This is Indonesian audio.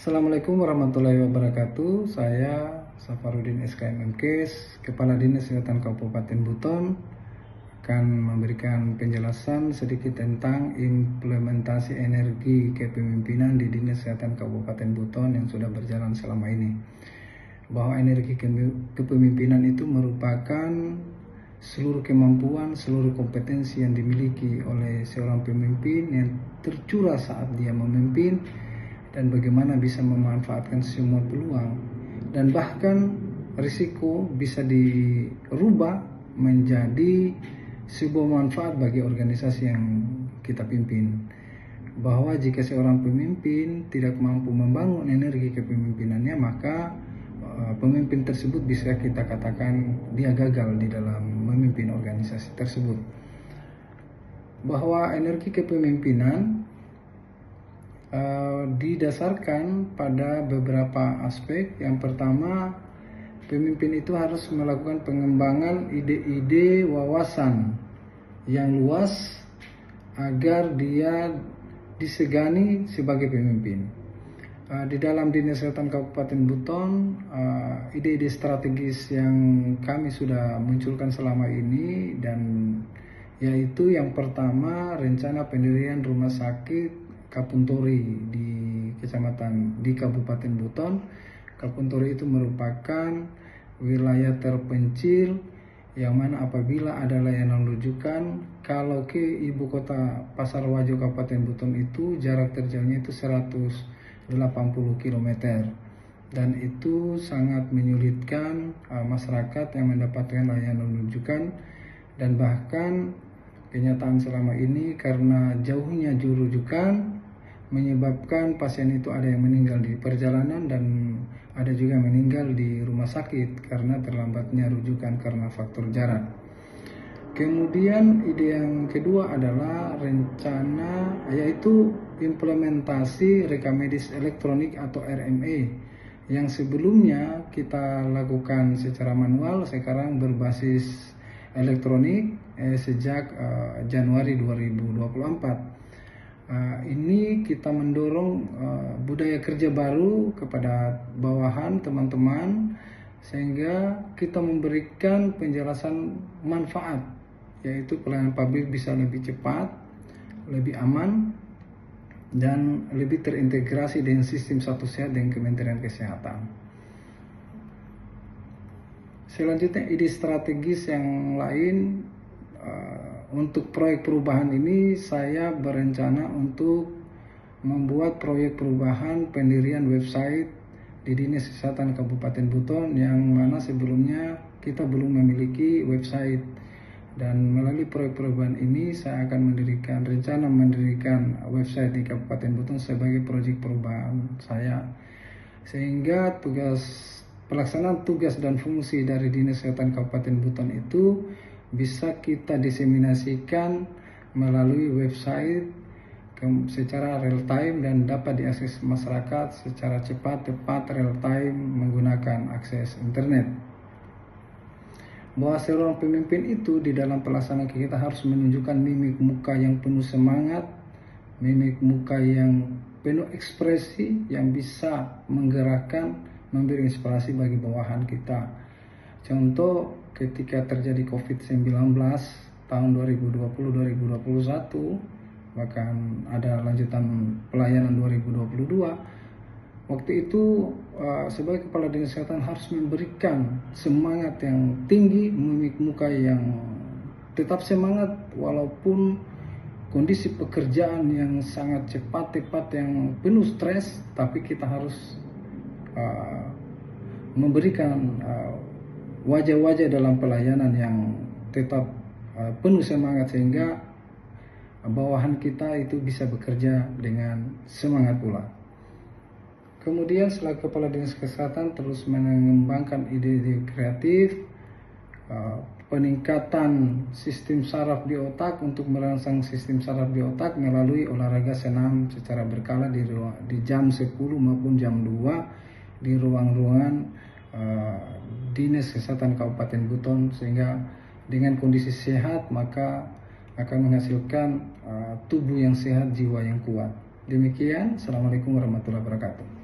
Assalamualaikum warahmatullahi wabarakatuh. Saya Safarudin SKM MKes, Kepala Dinas Kesehatan Kabupaten Buton, akan memberikan penjelasan sedikit tentang implementasi energi kepemimpinan di Dinas Kesehatan Kabupaten Buton yang sudah berjalan selama ini. Bahwa energi kepemimpinan itu merupakan seluruh kemampuan, seluruh kompetensi yang dimiliki oleh seorang pemimpin yang tercurah saat dia memimpin, dan bagaimana bisa memanfaatkan semua peluang dan bahkan risiko bisa dirubah menjadi sebuah manfaat bagi organisasi yang kita pimpin. Bahwa jika seorang pemimpin tidak mampu membangun energi kepemimpinannya, maka pemimpin tersebut bisa kita katakan dia gagal di dalam memimpin organisasi tersebut. Bahwa energi kepemimpinan didasarkan pada beberapa aspek. Yang pertama, pemimpin itu harus melakukan pengembangan ide-ide wawasan yang luas agar dia disegani sebagai pemimpin. Di dalam Dinas Kesehatan Kabupaten Buton, ide-ide strategis yang kami sudah munculkan selama ini, dan yaitu yang pertama, rencana pendirian rumah sakit Kapuntori di Kabupaten Buton. Kapuntori itu merupakan wilayah terpencil yang mana apabila ada layanan rujukan, kalau ke ibu kota Pasarwajo Kabupaten Buton itu jarak terjauhnya itu 180 km, dan itu sangat menyulitkan masyarakat yang mendapatkan layanan rujukan. Dan bahkan kenyataan selama ini, karena jauhnya juru rujukan menyebabkan pasien itu ada yang meninggal di perjalanan dan ada juga yang meninggal di rumah sakit karena terlambatnya rujukan karena faktor jarak. Kemudian ide yang kedua adalah rencana, yaitu implementasi rekam medis elektronik atau RME yang sebelumnya kita lakukan secara manual, sekarang berbasis elektronik sejak Januari 2024. Ini kita mendorong budaya kerja baru kepada bawahan teman-teman, sehingga kita memberikan penjelasan manfaat, yaitu pelayanan publik bisa lebih cepat, lebih aman, dan lebih terintegrasi dengan sistem Satu Sehat dengan Kementerian Kesehatan. Selanjutnya, ide strategis yang lain. Untuk proyek perubahan ini, saya berencana untuk membuat proyek perubahan pendirian website di Dinas Kesehatan Kabupaten Buton, yang mana sebelumnya kita belum memiliki website. Dan melalui proyek perubahan ini, saya akan rencana mendirikan website di Kabupaten Buton sebagai proyek perubahan saya, sehingga pelaksanaan tugas dan fungsi dari Dinas Kesehatan Kabupaten Buton itu bisa kita diseminasikan melalui website secara real time dan dapat diakses masyarakat secara cepat, tepat, real time menggunakan akses internet. Bahwa seorang pemimpin itu di dalam pelaksanaan kita harus menunjukkan mimik muka yang penuh semangat, mimik muka yang penuh ekspresi yang bisa menggerakkan, memberi inspirasi bagi bawahan kita. Contoh, ketika terjadi COVID-19 tahun 2020-2021, bahkan ada lanjutan pelayanan 2022, waktu itu sebagai Kepala Dinas Kesehatan harus memberikan semangat yang tinggi, mimik muka yang tetap semangat walaupun kondisi pekerjaan yang sangat cepat, yang penuh stres, tapi kita harus memberikan wajah-wajah dalam pelayanan yang tetap penuh semangat, sehingga bawahan kita itu bisa bekerja dengan semangat pula. Kemudian selaku Kepala Dinas Kesehatan terus mengembangkan ide-ide kreatif, peningkatan sistem saraf di otak untuk merangsang sistem saraf di otak melalui olahraga senam secara berkala di jam 10 maupun jam 2 di ruang-ruangan Dinas Kesehatan Kabupaten Buton, sehingga dengan kondisi sehat maka akan menghasilkan tubuh yang sehat, jiwa yang kuat. Demikian, Assalamualaikum warahmatullahi wabarakatuh.